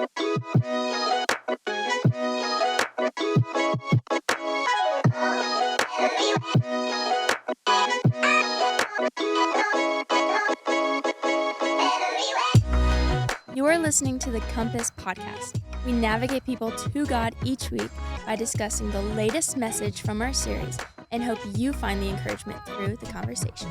You are listening to the Compass Podcast. We navigate people to God each week by discussing the latest message from our series and hope you find the encouragement through the conversation.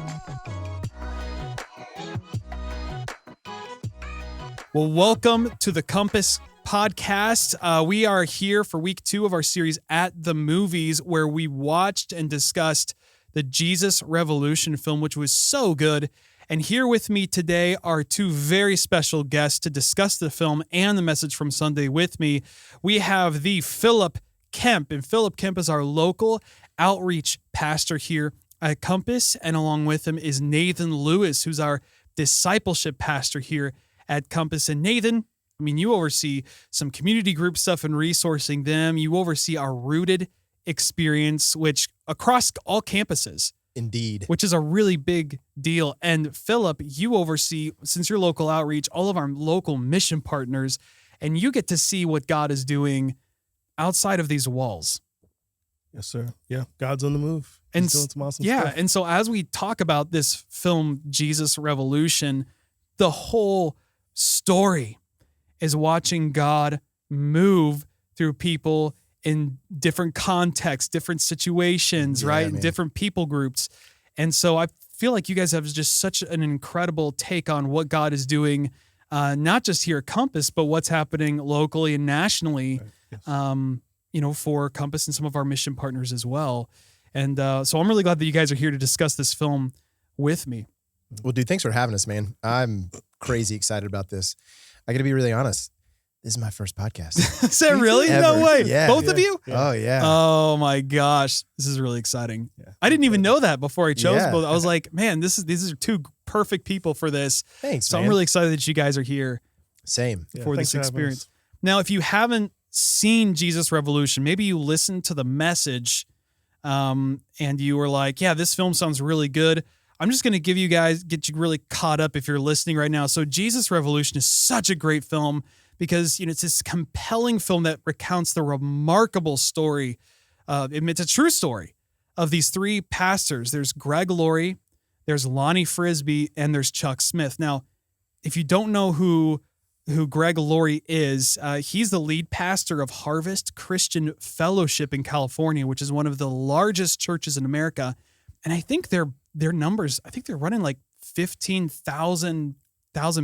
Well, welcome to the Compass Podcast. We are here for week 2 of our series At the Movies, where we watched and discussed the Jesus Revolution film, which was so good. And here with me today are 2 very special guests to discuss the film and the message from Sunday with me. We have the Phillip Kemp, and Phillip Kemp is our local outreach pastor here at Compass, and along with him is Nathan Lewis, who's our discipleship pastor here at Compass. And Nathan, I mean, you oversee some community group stuff and resourcing them. You oversee our Rooted experience, which across all campuses. Indeed. Which is a really big deal. And Phillip, you oversee, since you're local outreach, all of our local mission partners, and you get to see what God is doing outside of these walls. Yes, sir. Yeah, God's on the move. He's doing some awesome stuff. And so as we talk about this film, Jesus Revolution, the whole story is watching God move through people in different contexts, different situations, right? Man. Different people groups. And so I feel like you guys have just such an incredible take on what God is doing, not just here at Compass, but what's happening locally and nationally, Right. Yes. For Compass and some of our mission partners as well. And so I'm really glad that you guys are here to discuss this film with me. Well, dude, thanks for having us, man. I'm crazy excited about this. I got to be really honest. This is my first podcast. Is that really? Ever. No way. Yeah. Both of you? Yeah. Oh, yeah. Oh my gosh. This is really exciting. Yeah. I didn't even know that before I chose Yeah. both. I was like, man, these are 2 perfect people for this. Thanks, So man. I'm really excited that you guys are here Same. for this experience. Now, if you haven't seen Jesus Revolution, maybe you listened to the message and you were like, yeah, this film sounds really good. I'm just going to get you really caught up if you're listening right now. So Jesus Revolution is such a great film because it's this compelling film that recounts the remarkable story. It's a true story of these 3 pastors. There's Greg Laurie, there's Lonnie Frisbee, and there's Chuck Smith. Now, if you don't know who Greg Laurie is, he's the lead pastor of Harvest Christian Fellowship in California, which is one of the largest churches in America. And I think their numbers, they're running like 15,000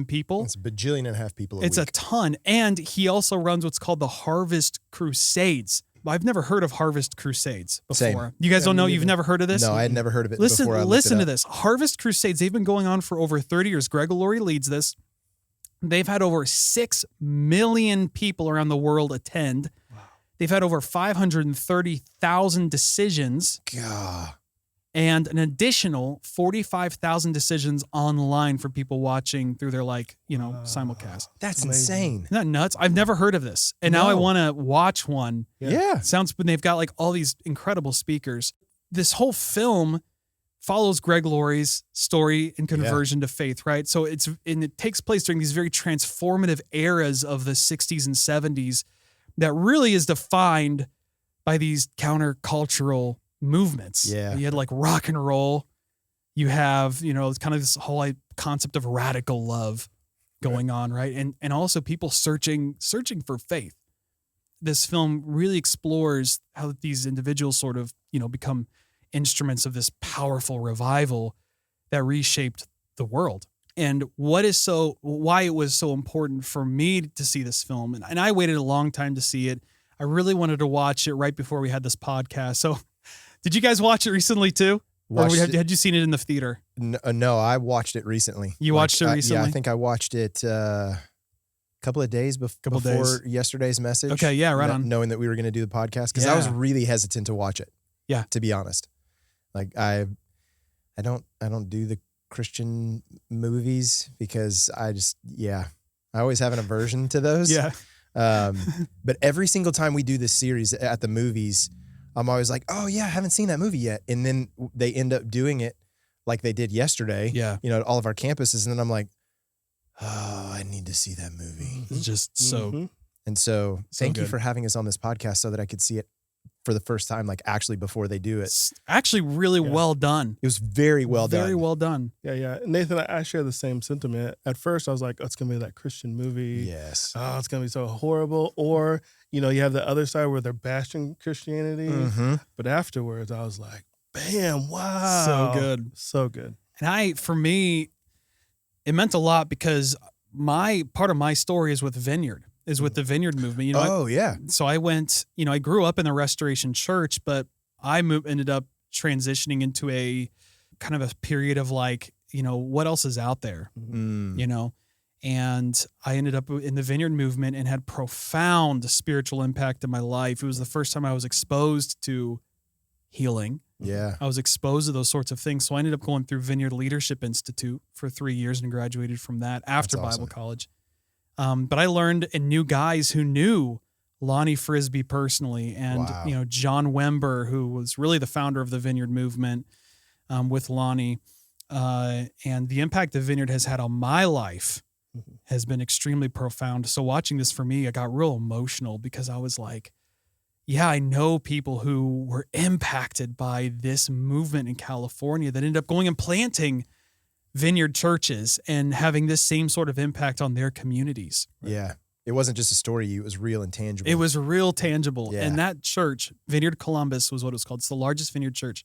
people. It's a bajillion and a half people a It's week. a ton. And he also runs what's called the Harvest Crusades. I've never heard of Harvest Crusades before. Same. You guys don't know? You've never heard of this? No, I had never heard of it Listen, before I looked listen it to up. this. Harvest Crusades, they've been going on for over 30 years. Greg Laurie leads this. They've had over 6 million people around the world attend. Wow. They've had over 530,000 decisions. God. And an additional 45,000 decisions online for people watching through their simulcast. That's insane. Isn't that nuts? I've never heard of this. And now I want to watch one. Yeah. They've got like all these incredible speakers. This whole film follows Greg Laurie's story and conversion to faith, right? So it takes place during these very transformative eras of the 60s and 70s that really is defined by these countercultural movements. Yeah. You had like rock and roll. You have, it's kind of this whole concept of radical love going on, right? And also people searching for faith. This film really explores how these individuals sort of, become instruments of this powerful revival that reshaped the world. And why it was so important for me to see this film. And I waited a long time to see it. I really wanted to watch it right before we had this podcast. So did you guys watch it recently too? Had you seen it in the theater? No, I watched it recently. You watched it recently? Yeah, I think I watched it a couple of days before yesterday's message. Okay, yeah, right on. Knowing that we were going to do the podcast, because I was really hesitant to watch it. Yeah, to be honest, like I don't do the Christian movies because I always have an aversion to those. Yeah. But every single time we do this series at the movies, I'm always like, oh yeah, I haven't seen that movie yet. And then they end up doing it like they did yesterday, at all of our campuses. And then I'm like, oh, I need to see that movie. It's just And so thank you good. for having us on this podcast so that I could see it for the first time, like actually before they do it. It's actually really well done. It was very well done. Very well done. Yeah. Nathan, I share the same sentiment. At first, I was like, oh, it's going to be that Christian movie. Yes. Oh, it's going to be so horrible. Or, you have the other side where they're bashing Christianity. Mm-hmm. But afterwards, I was like, bam, wow. So good. So good. And for me, it meant a lot because part of my story is with Vineyard, is with the Vineyard movement. So I went, I grew up in the Restoration Church, but I ended up transitioning into a kind of a period of like, what else is out there, and I ended up in the Vineyard movement and had profound spiritual impact in my life. It was the first time I was exposed to healing. Yeah. I was exposed to those sorts of things. So I ended up going through Vineyard Leadership Institute for 3 years and graduated from that after Bible college. But I learned and knew guys who knew Lonnie Frisbee personally and, John Wember, who was really the founder of the Vineyard movement with Lonnie. And the impact the Vineyard has had on my life has been extremely profound. So watching this for me, I got real emotional because I was like, yeah, I know people who were impacted by this movement in California that ended up going and planting Vineyard churches and having this same sort of impact on their communities. Right? Yeah. It wasn't just a story. It was real and tangible. It was real tangible. Yeah. And that church, Vineyard Columbus was what it was called. It's the largest Vineyard church.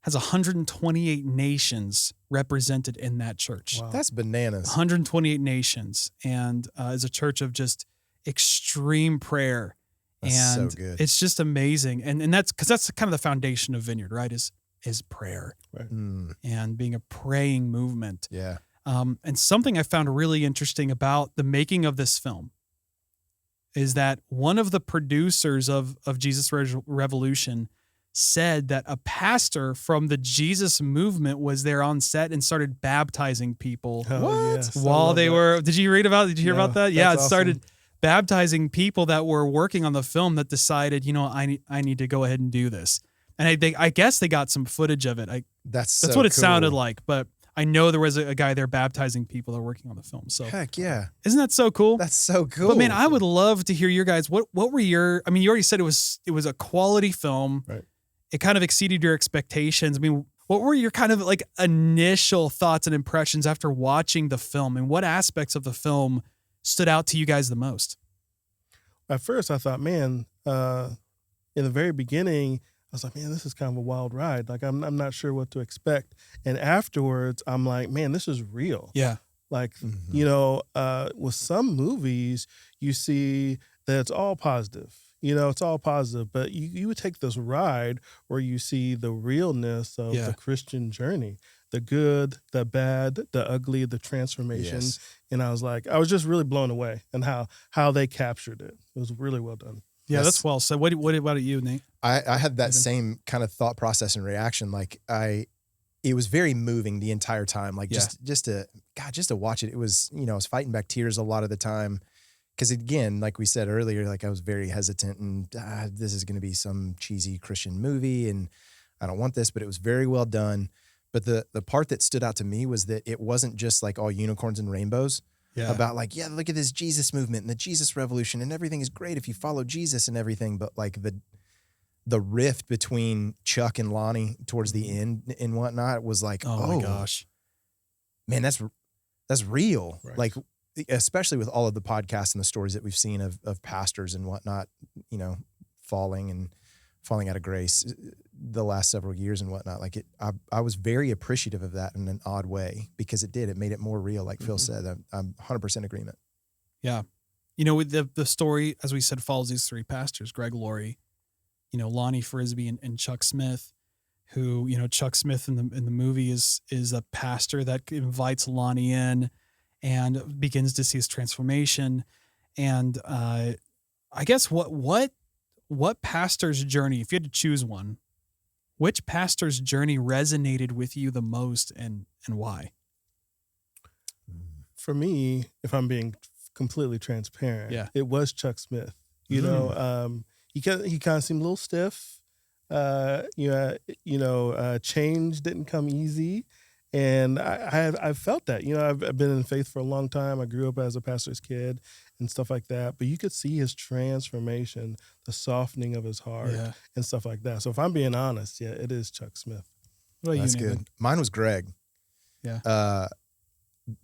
Has 128 nations represented in that church. Wow. That's bananas. 128 nations. And is a church of just extreme prayer. That's and so good. It's just amazing. And that's because that's kind of the foundation of Vineyard, right? Is prayer. Right. And being a praying movement. Yeah. And something I found really interesting about the making of this film is that one of the producers of Jesus Revolution said that a pastor from the Jesus movement was there on set and started baptizing people while they were. Did you hear about that? Yeah, it started baptizing people that were working on the film that decided, I need to go ahead and do this. And I guess they got some footage of it. That's what it sounded like. But I know there was a guy there baptizing people that were working on the film. So heck yeah, isn't that so cool? That's so cool. But man, I would love to hear your guys. What were your? I mean, you already said it was a quality film. Right. It kind of exceeded your expectations. I mean, what were your kind of like initial thoughts and impressions after watching the film, and what aspects of the film stood out to you guys the most? At first, I thought, man, in the very beginning, I was like, man, this is kind of a wild ride. Like, I'm not sure what to expect. And afterwards, I'm like, man, this is real. Yeah. Like, with some movies, you see that it's all positive. It's all positive. But you would take this ride where you see the realness of the Christian journey, the good, the bad, the ugly, the transformation. Yes. And I was just really blown away and how they captured it. It was really well done. Yeah, that's well said. What about you, Nate? I had that same kind of thought process and reaction. Like it was very moving the entire time. Like just to watch it. It was, I was fighting back tears a lot of the time. Because again, like we said earlier, like I was very hesitant and this is going to be some cheesy Christian movie and I don't want this, but it was very well done. But the part that stood out to me was that it wasn't just like all unicorns and rainbows about like, look at this Jesus movement and the Jesus revolution and everything is great if you follow Jesus and everything. But like the rift between Chuck and Lonnie towards the end and whatnot was like, oh my gosh, man, that's real. Right. Like, especially with all of the podcasts and the stories that we've seen of pastors and whatnot, falling out of grace the last several years and whatnot. Like I was very appreciative of that in an odd way because it made it more real. Like Phil said, I'm 100% agreement. Yeah. With the story, as we said, follows these three pastors, Greg Laurie, Lonnie Frisbee and Chuck Smith, who, Chuck Smith in the movie is a pastor that invites Lonnie in and begins to see his transformation. And I guess what pastor's journey, if you had to choose one, which pastor's journey resonated with you the most and why? For me, if I'm being completely transparent, it was Chuck Smith. He kind of seemed a little stiff. Change didn't come easy. And I felt that, I've been in faith for a long time. I grew up as a pastor's kid. and stuff like that. But you could see his transformation, the softening of his heart and stuff like that. So if I'm being honest, yeah, it is Chuck Smith. What about That's you, Nathan? good. Mine was Greg. Yeah.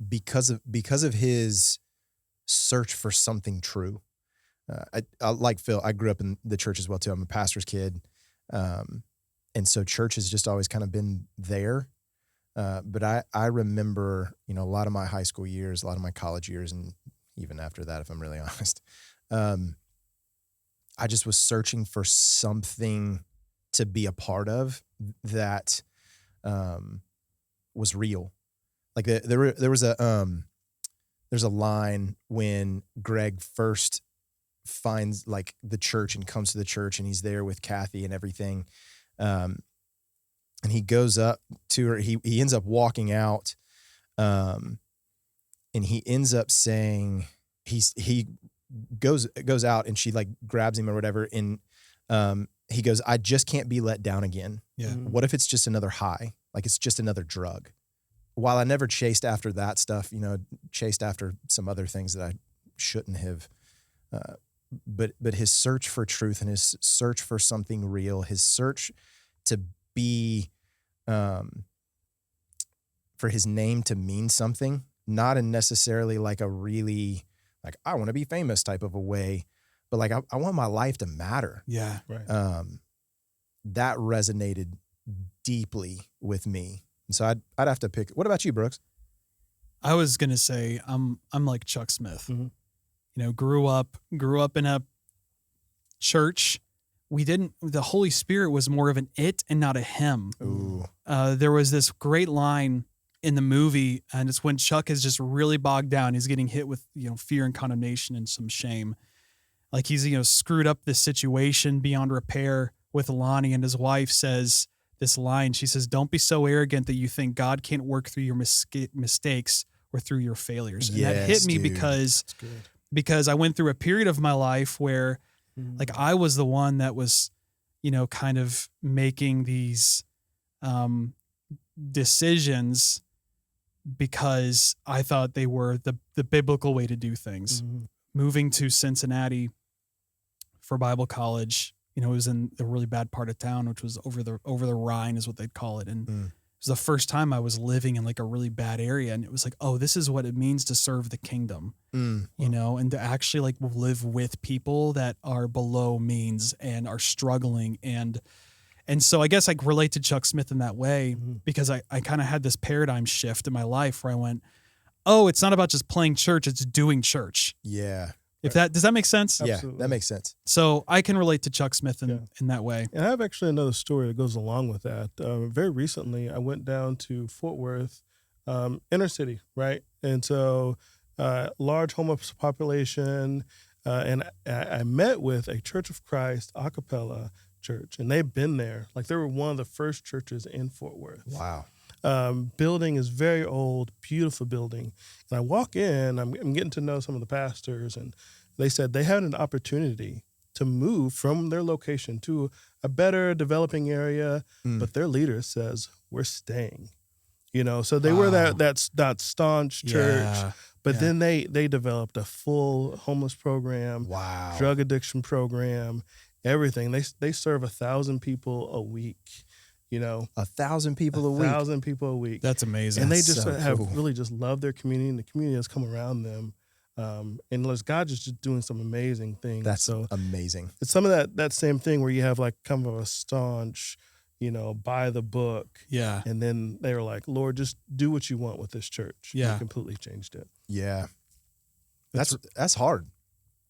Because of his search for something true. I like Phil. I grew up in the church as well too. I'm a pastor's kid, and so church has just always kind of been there. But I remember, a lot of my high school years, a lot of my college years, and even after that, if I'm really honest, I just was searching for something to be a part of that was real. Like there's a line when Greg first finds like the church and comes to the church, and he's there with Kathy and everything. And he goes up to her. He ends up walking out, and he ends up saying he goes out, and she like grabs him or whatever, and he goes, "I just can't be let down again. Yeah. What if it's just another high? Like it's just another drug?" While I never chased after that stuff, chased after some other things that I shouldn't have, but his search for truth and his search for something real, his search to be, for his name to mean something, not in necessarily like a really, like, I want to be famous type of a way, but like, I want my life to matter. Yeah. Right. That resonated deeply with me. And so I'd have to pick. What about you, Brooks? I was gonna say I'm like Chuck Smith. Mm-hmm. Grew up in a church. The Holy Spirit was more of an it and not a him. Ooh. There was this great line in the movie, and it's when Chuck is just really bogged down. He's getting hit with fear and condemnation and some shame. Like he's screwed up this situation beyond repair with Lonnie, and his wife says this line. She says, "Don't be so arrogant that you think God can't work through your mistakes or through your failures." And that hit me because I went through a period of my life where like I was the one that was, kind of making these decisions because I thought they were the biblical way to do things. Mm-hmm. Moving to Cincinnati for Bible college, it was in a really bad part of town, which was over the Rhine is what they'd call it. And it was the first time I was living in like a really bad area. And it was like, oh, this is what it means to serve the kingdom, and to actually like live with people that are below means and are struggling. And so I guess I relate to Chuck Smith in that way because I kind of had this paradigm shift in my life where I went, oh, it's not about just playing church, it's doing church. Yeah. Does that make sense? Absolutely. Yeah, that makes sense. So I can relate to Chuck Smith in that way. And I have actually another story that goes along with that. Very recently, I went down to Fort Worth, inner city, right? And so large homeless population, and I met with a Church of Christ a cappella church, and they've been there. Like they were one of the first churches in Fort Worth. Wow. Building is very old, beautiful building. And I walk in, I'm getting to know some of the pastors, and they said they had an opportunity to move from their location to a better developing area, but their leader says, we're staying. So they were that staunch church, but then they developed a full homeless program, drug addiction program, everything. They serve 1,000 people a week. 1,000 people a week. 1,000 people a week. That's amazing. And they That's just so have cool. really just loved their community, and the community has come around them. And God is just doing some amazing things. That's so amazing. it's some of that same thing where you have like kind of a staunch, by the book. Yeah. And then they were like, Lord, just do what you want with this church. Yeah. And completely changed it. Yeah. That's hard.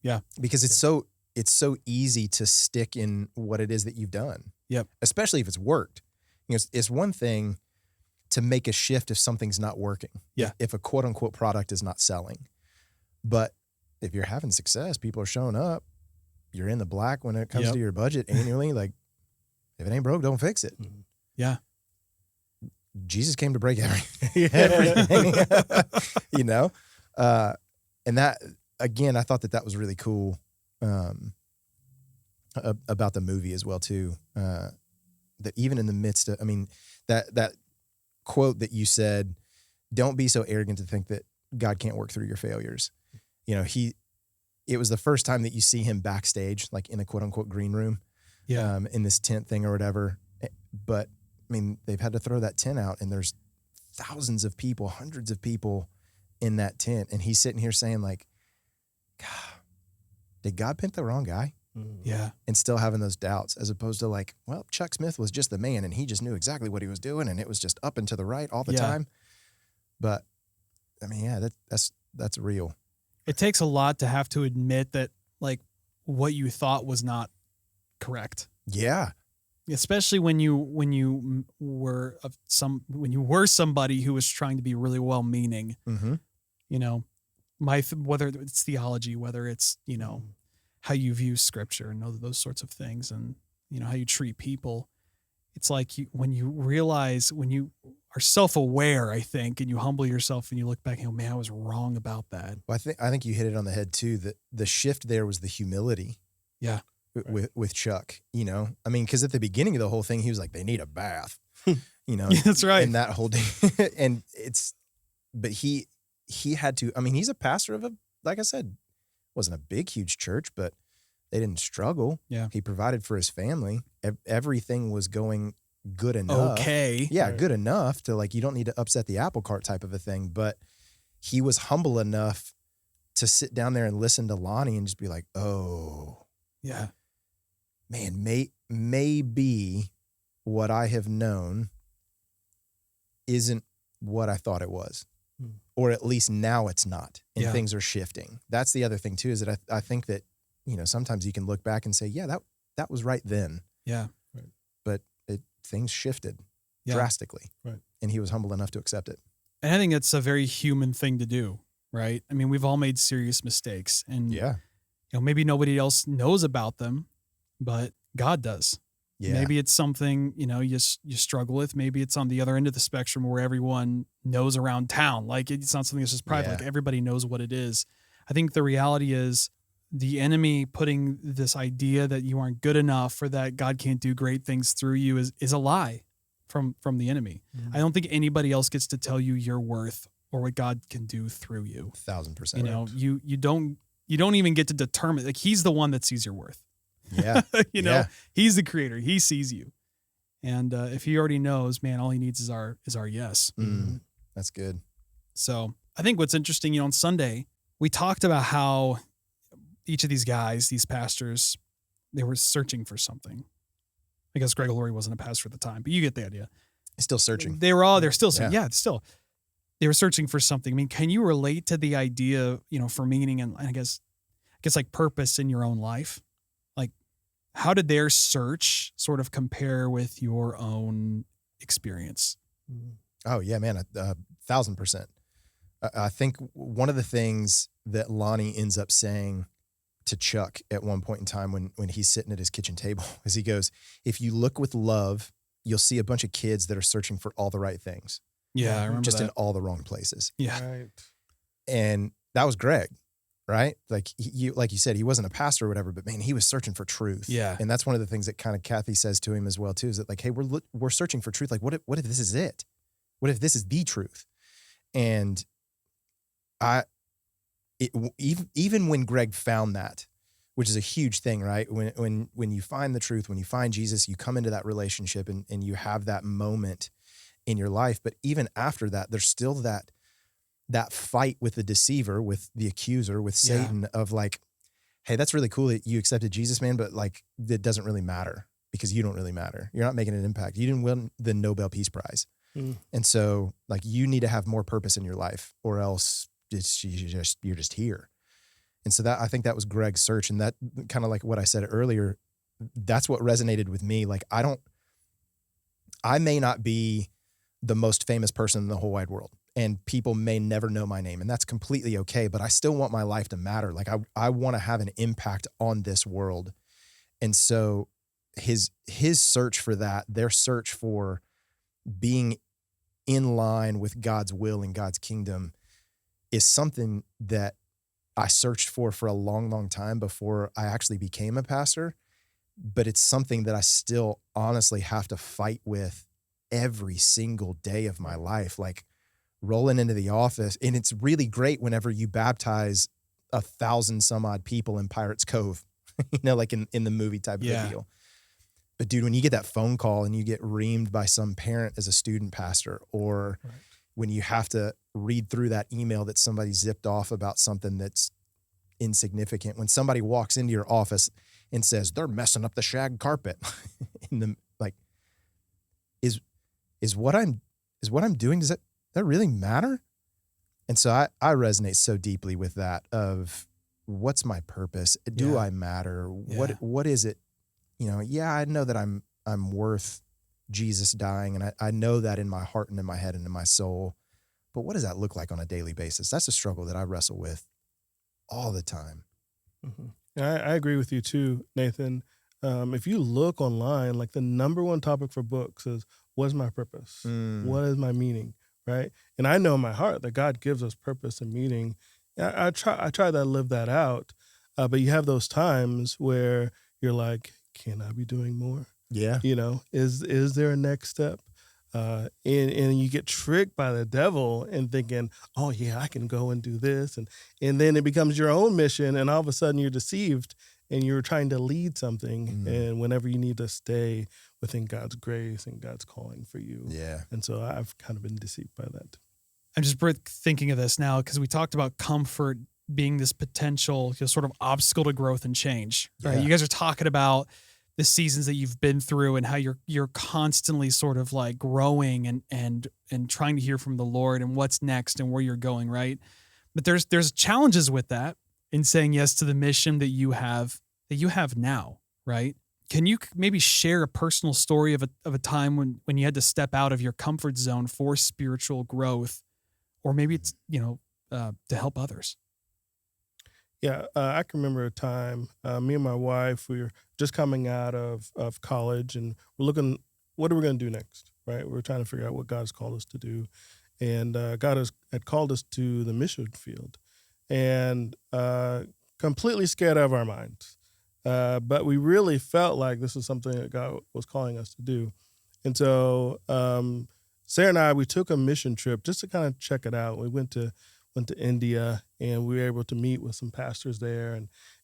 Yeah. Because it's so easy to stick in what it is that you've done. Yep. Especially if it's worked. It's one thing to make a shift if something's not working. Yeah. If a quote unquote product is not selling. But if you're having success, people are showing up, you're in the black when it comes to your budget annually, like if it ain't broke, don't fix it. Yeah. Jesus came to break everything. And that, again, I thought that was really cool about the movie as well too. That even in the midst of, that quote that you said, don't be so arrogant to think that God can't work through your failures. it was the first time that you see him backstage, like in a quote unquote green room, Yeah. in this tent thing or whatever. But I mean, they've had to throw that tent out, and there's thousands of people, hundreds of people in that tent. And he's sitting here saying like, God, did God pick the wrong guy? Yeah. And still having those doubts, as opposed to like, well, Chuck Smith was just the man and he just knew exactly what he was doing, and it was just up and to the right all the time. But I mean, yeah, that's real. It takes a lot to have to admit that like what you thought was not correct. Yeah. Especially when you were somebody who was trying to be really well-meaning. Mm-hmm. You know, whether it's theology, whether it's, you know, how you view scripture and those sorts of things, and, you know, how you treat people. It's like when you realize, when you are self-aware, I think, and you humble yourself and you look back and go, man, I was wrong about that. Well, I think you hit it on the head too. That the shift there was the humility. Yeah. With Chuck, you know, I mean, because at the beginning of the whole thing, he was like, they need a bath, you know. Yeah, that's right. And that whole day, and but he had to. I mean, he's a pastor of like I said, wasn't a big, huge church, but they didn't struggle. Yeah. He provided for his family. Everything was going good enough. Okay. Yeah, Right. good enough to like, you don't need to upset the apple cart type of a thing. But he was humble enough to sit down there and listen to Lonnie and just be like, oh, Yeah. man, maybe what I have known isn't what I thought it was. Or at least now it's not, and Yeah. things are shifting. That's the other thing too, is that I think that, you know, sometimes you can look back and say, yeah, that was right then, Yeah. but things shifted Yeah. drastically. Right. And he was humble enough to accept it. And I think it's a very human thing to do, right? I mean, we've all made serious mistakes, and Yeah. you know, maybe nobody else knows about them, but God does. Yeah. Maybe it's something, you know, you struggle with. Maybe it's on the other end of the spectrum where everyone knows around town. Like, it's not something that's just private. Yeah. Like, everybody knows what it is. I think the reality is the enemy putting this idea that you aren't good enough or that God can't do great things through you is a lie from the enemy. I don't think anybody else gets to tell you your worth or what God can do through you. 1,000%. You know, you don't even get to determine. Like, he's the one that sees your worth. Yeah. You know, Yeah. he's the creator. He sees you. And if he already knows, man, all he needs is our yes. That's good. So I think what's interesting, you know, on Sunday, we talked about how each of these guys, these pastors, they were searching for something. I guess Greg Laurie wasn't a pastor at the time, but you get the idea. Still searching. They're still searching. Yeah. Yeah, still. They were searching for something. I mean, can you relate to the idea, you know, for meaning and I guess like purpose in your own life? Like, how did their search sort of compare with your own experience? Oh yeah, man, 1,000%. I think one of the things that Lonnie ends up saying to Chuck at one point in time when he's sitting at his kitchen table is he goes, if you look with love, you'll see a bunch of kids that are searching for all the right things. Yeah, I remember just that. in all the wrong places. Yeah. Right. And that was Greg, right? Like like you said, he wasn't a pastor or whatever, but man, he was searching for truth. Yeah. And that's one of the things that kind of Kathy says to him as well too, is that like, hey, we're searching for truth. Like, what if this is it? What if this is the truth? And even when Greg found that, which is a huge thing, right? When you find the truth, when you find Jesus, you come into that relationship and you have that moment in your life. But even after that, there's still that fight with the deceiver, with the accuser, with Satan of like, hey, that's really cool that you accepted Jesus, man, but like, it doesn't really matter because you don't really matter. You're not making an impact. You didn't win the Nobel Peace Prize. And so like, you need to have more purpose in your life or else you're just here. And so that, I think that was Greg's search. And that kind of like what I said earlier, that's what resonated with me. Like, I may not be the most famous person in the whole wide world and people may never know my name, and that's completely okay, but I still want my life to matter. Like I want to have an impact on this world. And so his search for that, their search for being in line with God's will and God's kingdom is something that I searched for a long, long time before I actually became a pastor. But it's something that I still honestly have to fight with every single day of my life, like rolling into the office. And it's really great whenever you baptize 1,000 some odd people in Pirates Cove, like in the movie type of a deal. But dude, when you get that phone call and you get reamed by some parent as a student pastor, or when you have to read through that email that somebody zipped off about something that's insignificant, when somebody walks into your office and says they're messing up the shag carpet, is what I'm doing, does that really matter? And so I resonate so deeply with that of what's my purpose? Do I matter? What is it? I know that I'm worth Jesus dying, and I know that in my heart and in my head and in my soul. But what does that look like on a daily basis? That's a struggle that I wrestle with all the time. Mm-hmm. I agree with you too, Nathan. If you look online, like the number one topic for books is, what's my purpose? What is my meaning? Right? And I know in my heart that God gives us purpose and meaning. I try to live that out. But you have those times where you're like, can I be doing more? Yeah. Is there a next step? And you get tricked by the devil and thinking, oh yeah, I can go and do this. And then it becomes your own mission, and all of a sudden you're deceived and you're trying to lead something. And whenever you need to stay within God's grace and God's calling for you. Yeah. And so I've kind of been deceived by that. I'm just thinking of this now because we talked about comfort being this potential sort of obstacle to growth and change, right? Yeah. You guys are talking about the seasons that you've been through and how you're constantly sort of like growing and trying to hear from the Lord and what's next and where you're going, right? But there's challenges with that in saying yes to the mission that you have now, right? Can you maybe share a personal story of a time when you had to step out of your comfort zone for spiritual growth, or maybe it's to help others? Yeah, I can remember a time, me and my wife, we were just coming out of college, and we're looking, what are we going to do next, right? We're trying to figure out what God has called us to do. And God had called us to the mission field, and completely scared out of our minds. But we really felt like this was something that God was calling us to do. And so Sarah and I, we took a mission trip just to kind of check it out. We went to India, and we were able to meet with some pastors there.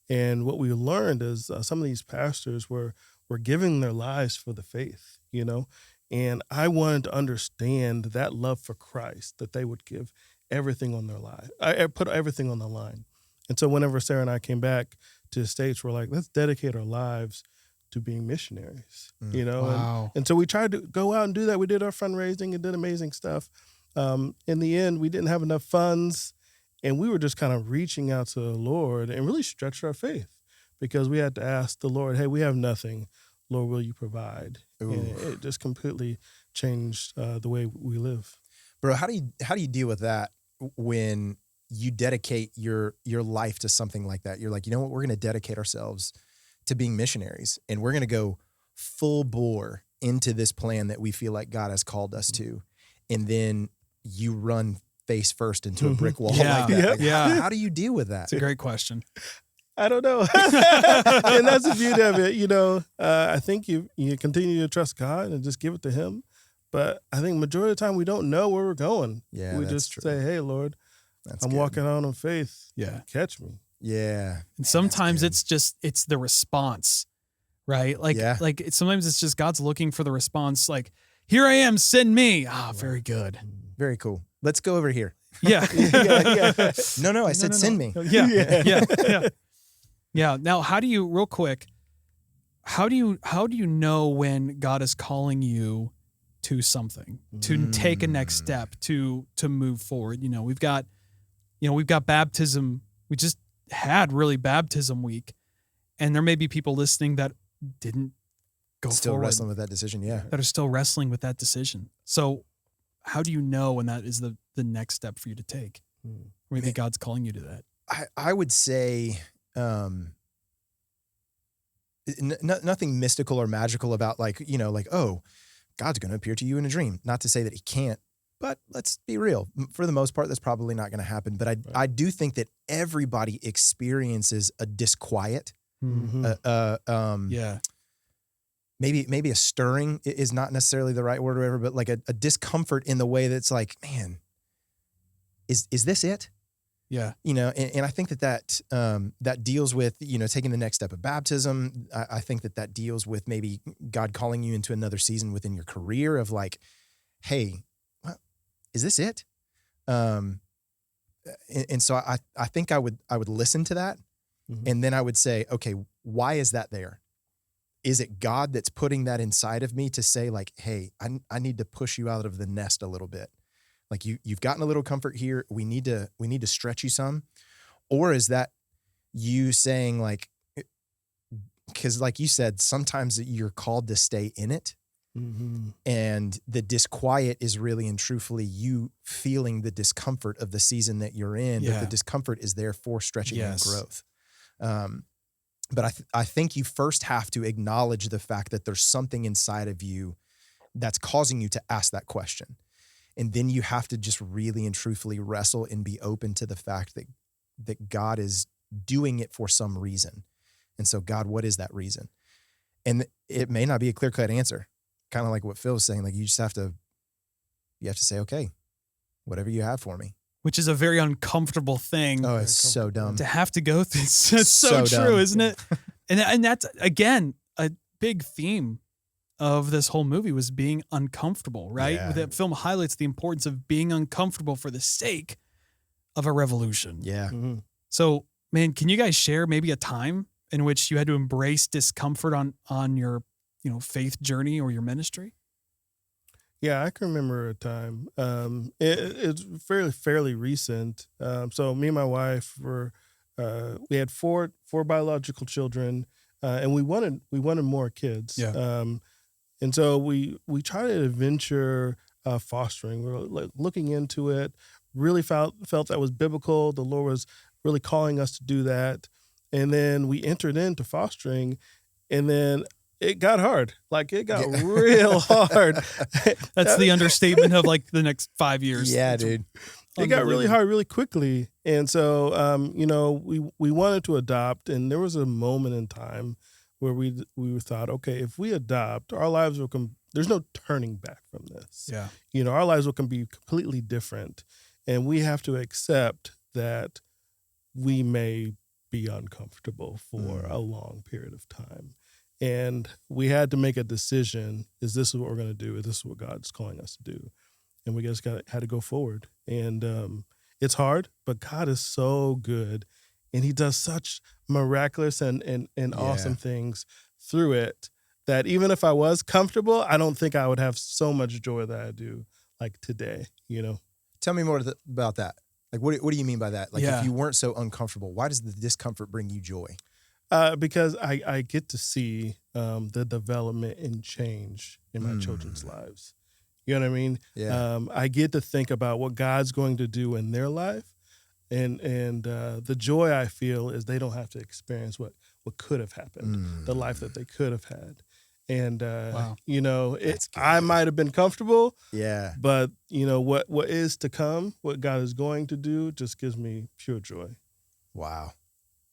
And what we learned is some of these pastors were giving their lives for the faith, and I wanted to understand that love for Christ, that they would give everything on their life. I put everything on the line. And so whenever Sarah and I came back to the States, we're like, let's dedicate our lives to being missionaries, Wow. And so we tried to go out and do that. We did our fundraising and did amazing stuff. In the end, we didn't have enough funds, and we were just kind of reaching out to the Lord and really stretched our faith, because we had to ask the Lord, hey, we have nothing. Lord, will you provide? Ooh. And it just completely changed the way we live. Bro, how do you deal with that when you dedicate your life to something like that? You're like, you know what? We're going to dedicate ourselves to being missionaries, and we're going to go full bore into this plan that we feel like God has called us to. And then you run face first into a brick wall like that. Like, how do you deal with that? It's a great question. I don't know. And that's the beauty of it. I think you continue to trust God and just give it to him. But I think majority of the time we don't know where we're going. Yeah, we that's just true. say, hey, Lord, I'm good. walking out on faith. Yeah. Catch me. Yeah. And sometimes it's the response, right? Like sometimes it's just God's looking for the response. Like, here I am, send me. Ah, very good. Very cool. Let's go over here. Yeah. No, I said send me. Yeah. Now, how do you, real quick, how do you know when God is calling you to something, to take a next step, to move forward? We've got baptism. We just had really baptism week, and there may be people listening that didn't go still forward, wrestling with that decision. Yeah. that are still wrestling with that decision. So how do you know when that is the next step for you to take? Maybe God's calling you to that. I would say nothing mystical or magical about oh, God's going to appear to you in a dream. Not to say that he can't, but let's be real. For the most part, that's probably not going to happen. But I do think that everybody experiences a disquiet. Maybe a stirring is not necessarily the right word or whatever, but like a discomfort in the way that's like, man, is this it? Yeah. And I think that deals with, taking the next step of baptism. I think that deals with maybe God calling you into another season within your career of like, hey, is this it? And so I think I would listen to that. Mhm. And then I would say, okay, why is that there? Is it God that's putting that inside of me to say like, hey, I need to push you out of the nest a little bit. Like you've gotten a little comfort here. We need to stretch you some. Or is that you saying like, because like you said, sometimes you're called to stay in it. Mm-hmm. And the disquiet is really and truthfully you feeling the discomfort of the season that you're in, but the discomfort is there for stretching and growth. But I think you first have to acknowledge the fact that there's something inside of you that's causing you to ask that question. And then you have to just really and truthfully wrestle and be open to the fact that God is doing it for some reason. And so, God, what is that reason? And it may not be a clear-cut answer. Kind of like what Phil was saying, like you have to say, okay, whatever you have for me. Which is a very uncomfortable thing. Oh, it's so dumb. To have to go through. It's so true, dumb. Isn't it? And that's, again, a big theme of this whole movie was being uncomfortable, right? Yeah. That film highlights the importance of being uncomfortable for the sake of a revolution. Yeah. Mm-hmm. So, man, can you guys share maybe a time in which you had to embrace discomfort on your faith journey or your ministry? Yeah, I can remember a time. It's fairly recent. So me and my wife we had four biological children, and we wanted more kids. Yeah. And so we tried to venture fostering. We were looking into it. Really felt that was biblical. The Lord was really calling us to do that. And then we entered into fostering, and then it got hard. Like it got real hard. That's the understatement of like the next 5 years. Yeah, dude. It got really hard really quickly. And so, we wanted to adopt, and there was a moment in time where we thought, okay, if we adopt, our lives will there's no turning back from this. Yeah. Our lives will be completely different. And we have to accept that we may be uncomfortable for a long period of time. And we had to make a decision. Is this what we're going to do? Is this what God's calling us to do? And we just had to go forward. And it's hard, but God is so good. And he does such miraculous and awesome things through it that even if I was comfortable, I don't think I would have so much joy that I do like today, Tell me more about that. Like, what do you mean by that? Like, Yeah. if you weren't so uncomfortable, why does the discomfort bring you joy? Because I get to see the development and change in my children's lives. You know what I mean? Yeah. I get to think about what God's going to do in their life. And the joy I feel is they don't have to experience what could have happened, the life that they could have had. And, Wow. I might have been comfortable. Yeah. But, what is to come, what God is going to do just gives me pure joy. Wow.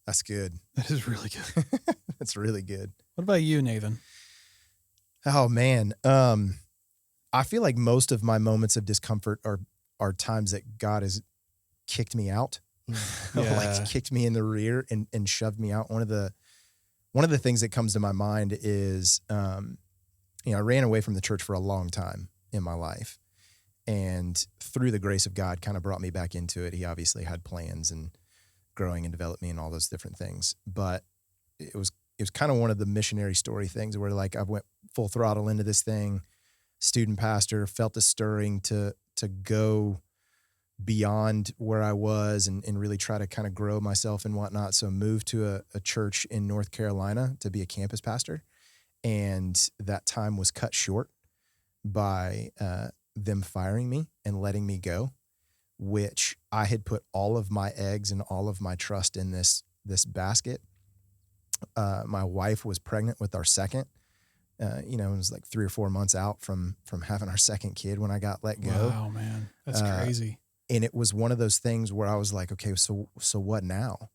That's good. That is really good. That's really good. What about you, Nathan? Oh, man. I feel like most of my moments of discomfort are times that God has kicked me out, like kicked me in the rear and shoved me out. One of the things that comes to my mind is, I ran away from the church for a long time in my life, and through the grace of God kind of brought me back into it. He obviously had plans and growing and developed me and all those different things. But it was kind of one of the missionary story things where like I went full throttle into this thing, student pastor, felt a stirring to go beyond where I was and really try to kind of grow myself and whatnot. So moved to a church in North Carolina to be a campus pastor. And that time was cut short by them firing me and letting me go, which I had put all of my eggs and all of my trust in this basket. My wife was pregnant with our second. It was like 3 or 4 months out from having our second kid when I got let go. Wow, man. That's crazy. And it was one of those things where I was like, okay, so what now?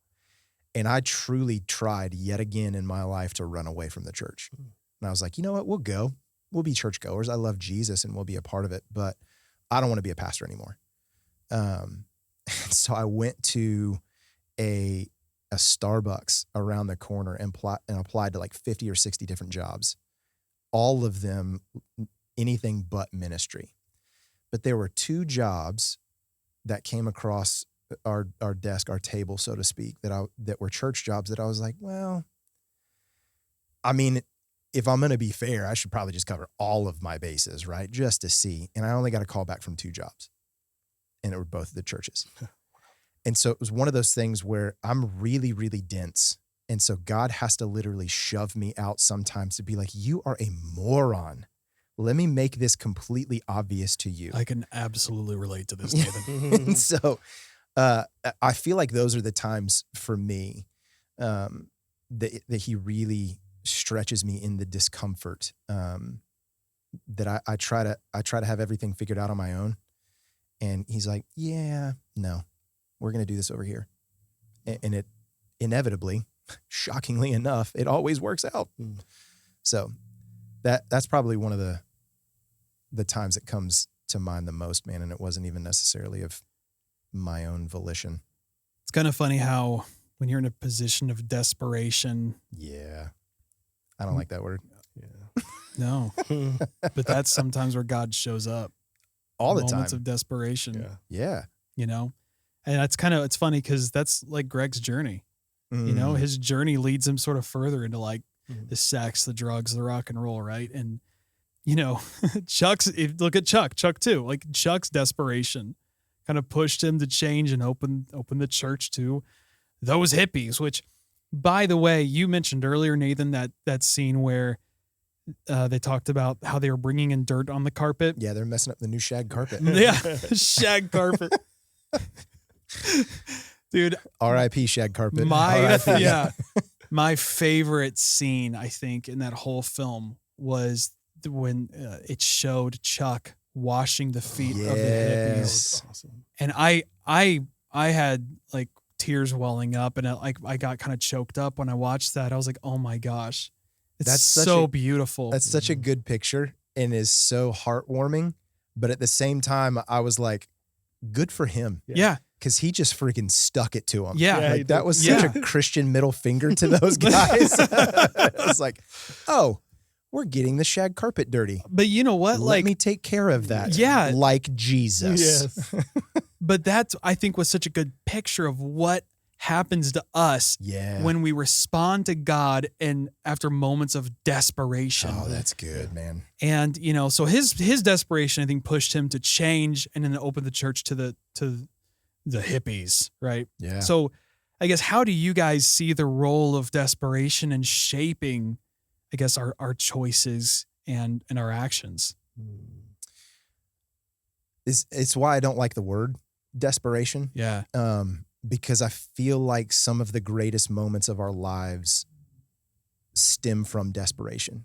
And I truly tried yet again in my life to run away from the church. And I was like, you know what? We'll go. We'll be churchgoers. I love Jesus and we'll be a part of it, but I don't want to be a pastor anymore. So I went to a Starbucks around the corner and applied to like 50 or 60 different jobs, all of them anything but ministry. But there were 2 jobs that came across our desk, our table, so to speak, that were church jobs that I was like, well, I mean, if I'm going to be fair, I should probably just cover all of my bases, right? Just to see. And I only got a call back from 2 jobs, and it were both the churches. And so it was one of those things where I'm really, really dense. And so God has to literally shove me out sometimes to be like, you are a moron. Let me make this completely obvious to you. I can absolutely relate to this, Nathan. And so I feel like those are the times for me that he really stretches me in the discomfort, that I try to have everything figured out on my own. And he's like, yeah, no, we're going to do this over here. And it inevitably, shockingly enough, it always works out. So that's probably one of the times that comes to mind the most, man. And it wasn't even necessarily of my own volition. It's kind of funny how when you're in a position of desperation. Yeah. I don't like that word. Yeah. No, but that's sometimes where God shows up. All the Moments time. of desperation. Yeah. Yeah. You know, and it's funny because that's like Greg's journey. You know, his journey leads him sort of further into like the sex, the drugs, the rock and roll, right? And, you know, look at Chuck too. Like Chuck's desperation kind of pushed him to change and open the church to those hippies, which, by the way, you mentioned earlier, Nathan, that scene where they talked about how they were bringing in dirt on the carpet. Yeah, they're messing up the new shag carpet. Yeah, shag carpet. Dude, R.I.P. shag carpet. My favorite scene, I think, in that whole film was when it showed Chuck washing the feet of the hippies. Yes. Awesome. And I had like tears welling up, and I got kind of choked up when I watched that. I was like, oh my gosh, it's so beautiful. That's such a good picture and is so heartwarming. But at the same time, I was like, good for him. Yeah. Because he just freaking stuck it to him. Yeah. Like, that was such a Christian middle finger to those guys. I was like, oh, we're getting the shag carpet dirty. But you know what? Let me take care of that. Yeah. Like Jesus. Yes. But that, I think, was such a good picture of what happens to us when we respond to God and after moments of desperation. Oh, that's good, man. And, you know, so his desperation, I think, pushed him to change and then open the church to the hippies, right? Yeah. So I guess, how do you guys see the role of desperation in shaping, I guess, our choices and our actions? It's why I don't like the word desperation. Yeah. Because I feel like some of the greatest moments of our lives stem from desperation.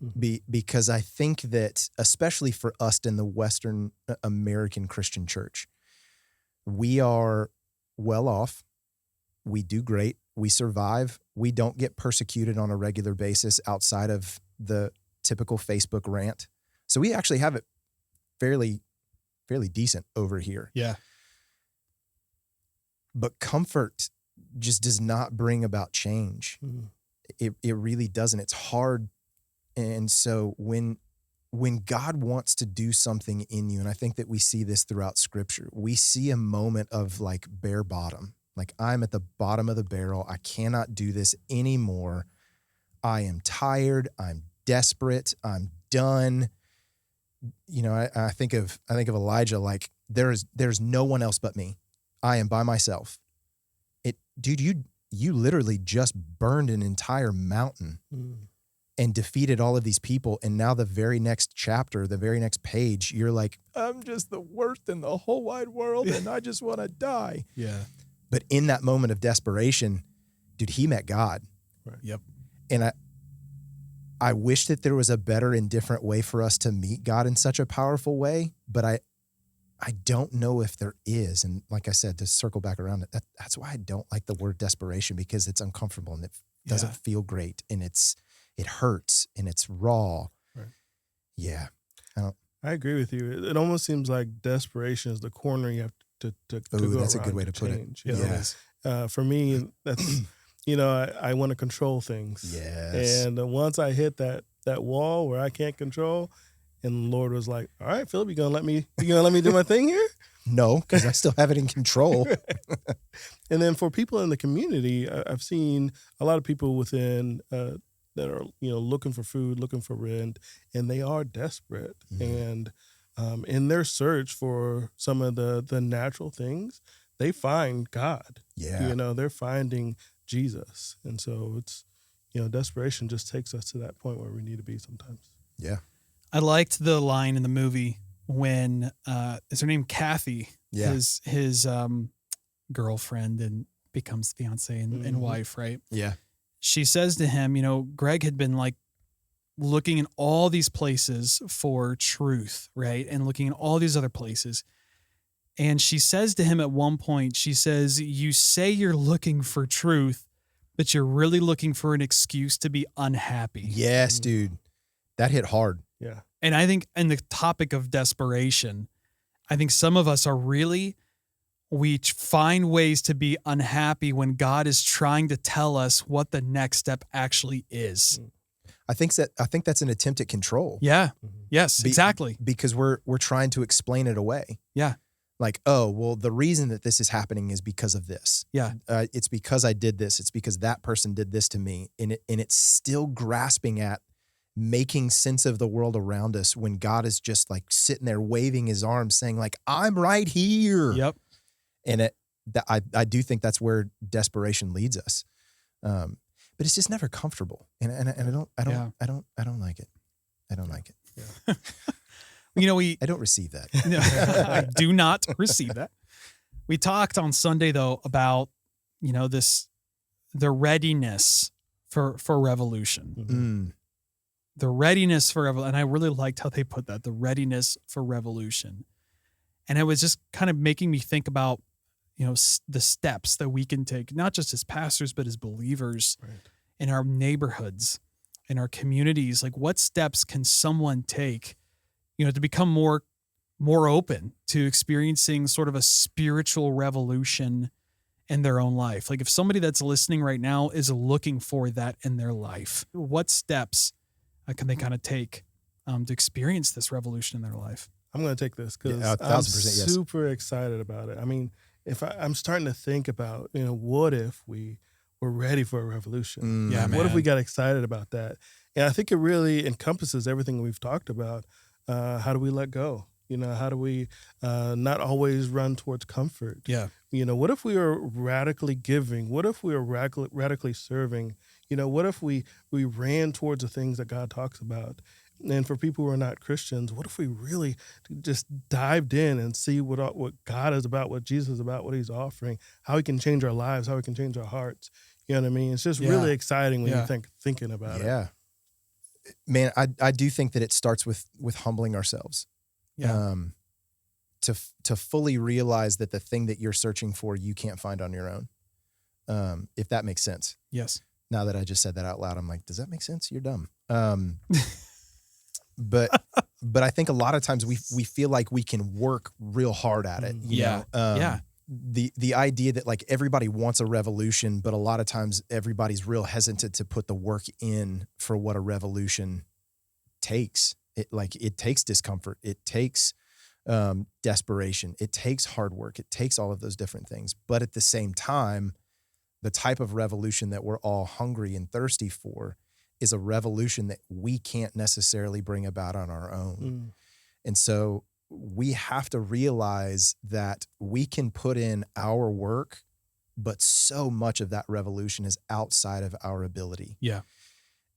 Because I think that, especially for us in the Western American Christian church, we are well off. We do great. We survive. We don't get persecuted on a regular basis outside of the typical Facebook rant. So we actually have it fairly decent over here. Yeah. But comfort just does not bring about change. It really doesn't. It's hard. And so when God wants to do something in you, and I think that we see this throughout Scripture, we see a moment of like bare bottom. Like, I'm at the bottom of the barrel. I cannot do this anymore. I am tired. I'm desperate. I'm done. You know, I think of Elijah, like, there's no one else but me. I am by myself. Dude, you literally just burned an entire mountain and defeated all of these people. And now the very next chapter, the very next page, you're like, I'm just the worst in the whole wide world and I just want to die. Yeah. But in that moment of desperation, dude, he met God. Right. Yep. And I wish that there was a better and different way for us to meet God in such a powerful way, but I don't know if there is. And like I said, to circle back around it, that's why I don't like the word desperation, because it's uncomfortable and it doesn't feel great, and it hurts and it's raw. Right. Yeah. I agree with you. It almost seems like desperation is the corner you to Oh, go that's a around good way to put change, it. you know? Yeah. For me, that's I want to control things. Yes. And once I hit that wall where I can't control, and the Lord was like, "All right, Phillip, you gonna let me do my thing here?" No, because I still have it in control. And then for people in the community, I've seen a lot of people within that are looking for food, looking for rent, and they are desperate. And in their search for some of the natural things, they find God. Yeah. They're finding Jesus, and so it's desperation just takes us to that point where we need to be sometimes. Yeah. I liked the line in the movie when is her name Kathy? Yeah. His girlfriend and becomes fiance and wife, right? Yeah. She says to him, Greg had been like looking in all these places for truth, right? And looking in all these other places. And she says to him at one point, she says, "You say you're looking for truth, but you're really looking for an excuse to be unhappy." Yes, dude. That hit hard. Yeah. And I think in the topic of desperation, I think some of us are really, we find ways to be unhappy when God is trying to tell us what the next step actually is. I think that's an attempt at control. Yeah. Yes, exactly. Because we're trying to explain it away. Yeah. Like, oh, well, the reason that this is happening is because of this. Yeah. It's because I did this. It's because that person did this to me. And it's still grasping at making sense of the world around us when God is just like sitting there waving his arms saying like, I'm right here. Yep. And I do think that's where desperation leads us. But it's just never comfortable. And I don't like it. I don't like it. Yeah. I don't receive that. I do not receive that. We talked on Sunday though about, the readiness for revolution. The readiness for revolution. And I really liked how they put that, the readiness for revolution. And it was just kind of making me think about, the steps that we can take, not just as pastors, but as believers in our neighborhoods, in our communities. Like what steps can someone take, to become more open to experiencing sort of a spiritual revolution in their own life? Like if somebody that's listening right now is looking for that in their life, what steps can they kind of take to experience this revolution in their life? I'm going to take this because Yeah, I'm 1000%, yes. super excited about it. I mean, if I'm starting to think about, what if we were ready for a revolution? Yeah, What if man. we got excited about that? And I think it really encompasses everything we've talked about. How do we let go? How do we not always run towards comfort? Yeah. What if we were radically giving? What if we were radically serving? What if we ran towards the things that God talks about? And for people who are not Christians, what if we really just dived in and see what God is about, what Jesus is about, what he's offering, how he can change our lives, how he can change our hearts? You know what I mean? It's just really exciting when you thinking about it. Yeah. Man, I do think that it starts with humbling ourselves. Yeah. To fully realize that the thing that you're searching for, you can't find on your own. If that makes sense. Yes. Now that I just said that out loud, I'm like, does that make sense? You're dumb. But I think a lot of times we feel like we can work real hard at it. You know? The idea that like everybody wants a revolution, but a lot of times everybody's real hesitant to put the work in for what a revolution takes. It takes discomfort. It takes desperation. It takes hard work. It takes all of those different things. But at the same time, the type of revolution that we're all hungry and thirsty for is a revolution that we can't necessarily bring about on our own. And so we have to realize that we can put in our work, but so much of that revolution is outside of our ability. Yeah.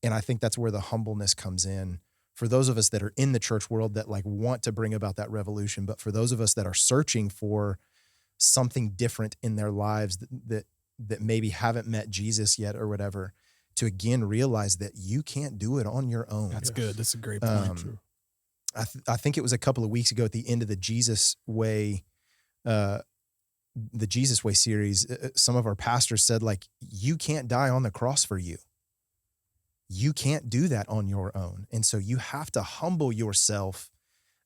And I think that's where the humbleness comes in for those of us that are in the church world that like want to bring about that revolution. But for those of us that are searching for something different in their lives that maybe haven't met Jesus yet or whatever, to again realize that you can't do it on your own. That's good. That's a great point. I think it was a couple of weeks ago at the end of the Jesus Way series, some of our pastors said like, you can't die on the cross for you. You can't do that on your own. And so you have to humble yourself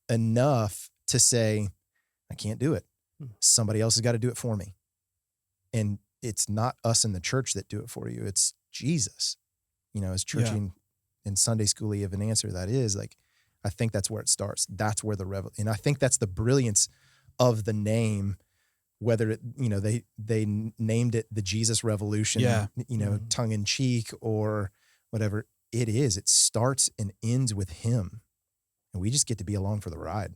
enough to say, I can't do it. Somebody else has got to do it for me. And it's not us in the church that do it for you. It's Jesus. As churchy and Sunday schooly of an answer that is, like, I think that's where it starts. That's where and I think that's the brilliance of the name, whether it, they named it the Jesus Revolution, tongue in cheek or whatever it is. It starts and ends with him. And we just get to be along for the ride.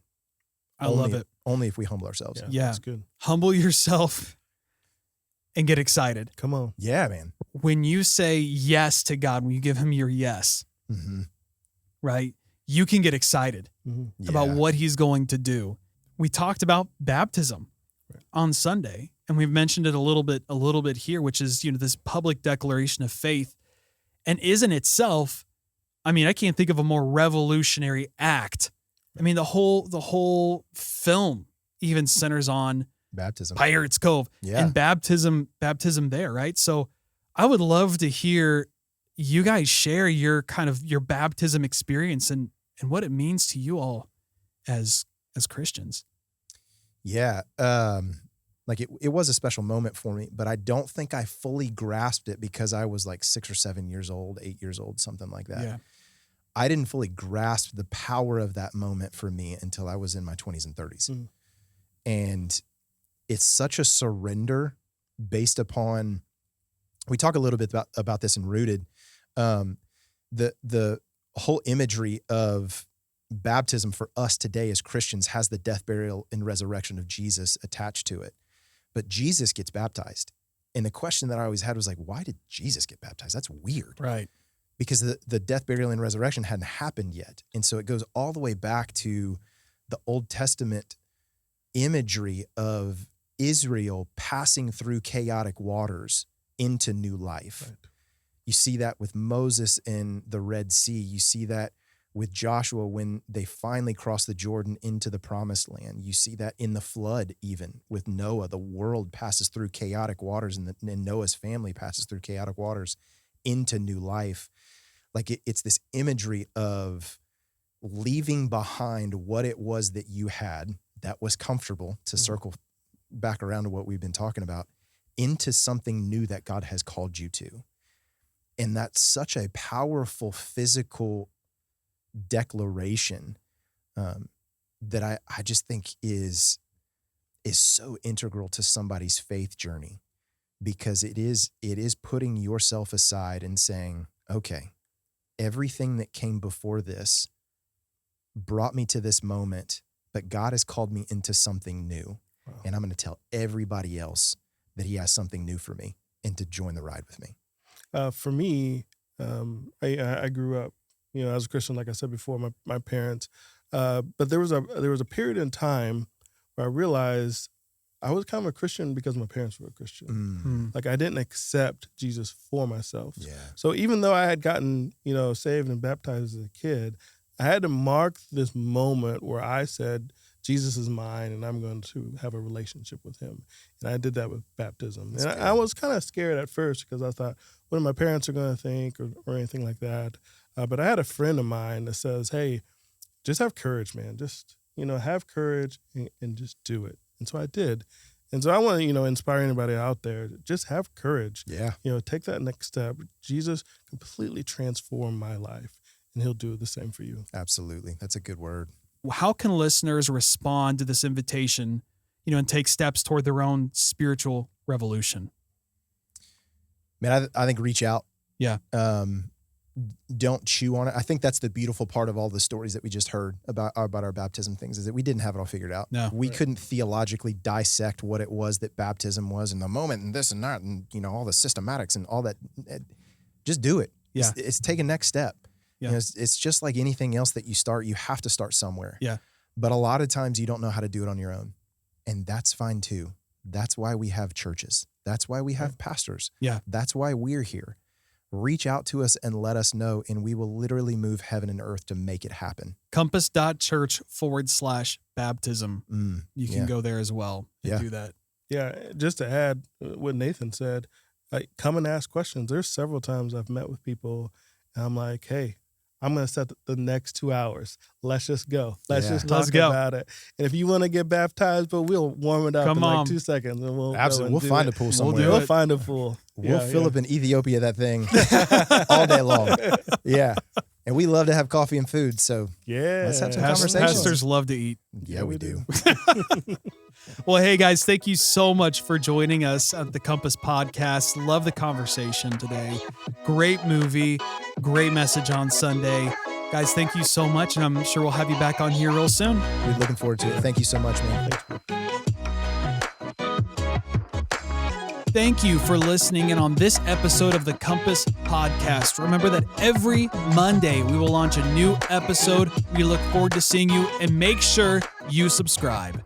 I love it. Only if we humble ourselves. Yeah. That's good. Humble yourself and get excited. Come on. Yeah, man. When you say yes to God, when you give him your yes, right, you can get excited about what he's going to do. We talked about baptism on Sunday, and we've mentioned it a little bit here, which is, this public declaration of faith, and is in itself, I can't think of a more revolutionary act. The whole film even centers on baptism, Pirates Cove, and baptism there, right? So I would love to hear you guys share your baptism experience and what it means to you all as Christians. Yeah. It was a special moment for me, but I don't think I fully grasped it because I was like 6 or 7 years old, 8 years old, something like that. Yeah. I didn't fully grasp the power of that moment for me until I was in my 20s and 30s. And it's such a surrender based upon, we talk a little bit about this in Rooted, the whole imagery of baptism for us today as Christians has the death, burial, and resurrection of Jesus attached to it. But Jesus gets baptized. And the question that I always had was like, why did Jesus get baptized? That's weird. Right. Because the death, burial, and resurrection hadn't happened yet. And so it goes all the way back to the Old Testament imagery of Israel passing through chaotic waters into new life. Right. You see that with Moses in the Red Sea. You see that with Joshua when they finally cross the Jordan into the promised land. You see that in the flood, even with Noah. The world passes through chaotic waters, and Noah's family passes through chaotic waters into new life. Like it's this imagery of leaving behind what it was that you had that was comfortable, to circle back around to what we've been talking about, into something new that God has called you to. And that's such a powerful physical declaration that I just think is so integral to somebody's faith journey, because it is putting yourself aside and saying, okay, everything that came before this brought me to this moment, but God has called me into something new. Wow. And I'm going to tell everybody else that he has something new for me and to join the ride with me. For me, I grew up, as a Christian, like I said before, my parents, but there was a period in time where I realized I was kind of a Christian because my parents were a Christian. Mm-hmm. Like I didn't accept Jesus for myself. Yeah. So even though I had gotten, saved and baptized as a kid, I had to mark this moment where I said, Jesus is mine and I'm going to have a relationship with him. And I did that with baptism. That's and I was kind of scared at first because I thought, what are my parents are going to think or anything like that. But I had a friend of mine that says, hey, just have courage, man. Just, have courage and just do it. And so I did. And so I want to, inspire anybody out there, just have courage. Yeah. Take that next step. Jesus completely transformed my life, and he'll do the same for you. Absolutely. That's a good word. How can listeners respond to this invitation, and take steps toward their own spiritual revolution? Man, I think reach out. Yeah. Don't chew on it. I think that's the beautiful part of all the stories that we just heard about our baptism things, is that we didn't have it all figured out. No, we couldn't theologically dissect what it was that baptism was in the moment and this and that and, all the systematics and all that. Just do it. Yeah. It's take a next step. Yeah. It's just like anything else that you start, you have to start somewhere. Yeah. But a lot of times you don't know how to do it on your own. And that's fine too. That's why we have churches. That's why we have pastors. Yeah. That's why we're here. Reach out to us and let us know, and we will literally move heaven and earth to make it happen. Compass.church/baptism. You can go there as well and do that. Yeah. Just to add what Nathan said, come and ask questions. There's several times I've met with people and I'm like, hey, I'm going to set the next 2 hours. Let's just go. Let's Yeah. just talk about it. And if you want to get baptized, but we'll warm it up in like 2 seconds. And we'll Absolutely. We'll find a pool somewhere. We'll find a pool. We'll fill up in Ethiopia that thing all day long. Yeah. And we love to have coffee and food. So let's have some conversations. Pastors love to eat. Yeah, we do. Well, hey guys, thank you so much for joining us at the Compass Podcast. Love the conversation today. Great movie, great message on Sunday. Guys, thank you so much, and I'm sure we'll have you back on here real soon. We're looking forward to it. Thank you so much, man. Thank you for listening in on this episode of the Compass Podcast. Remember that every Monday we will launch a new episode. We look forward to seeing you, and make sure you subscribe.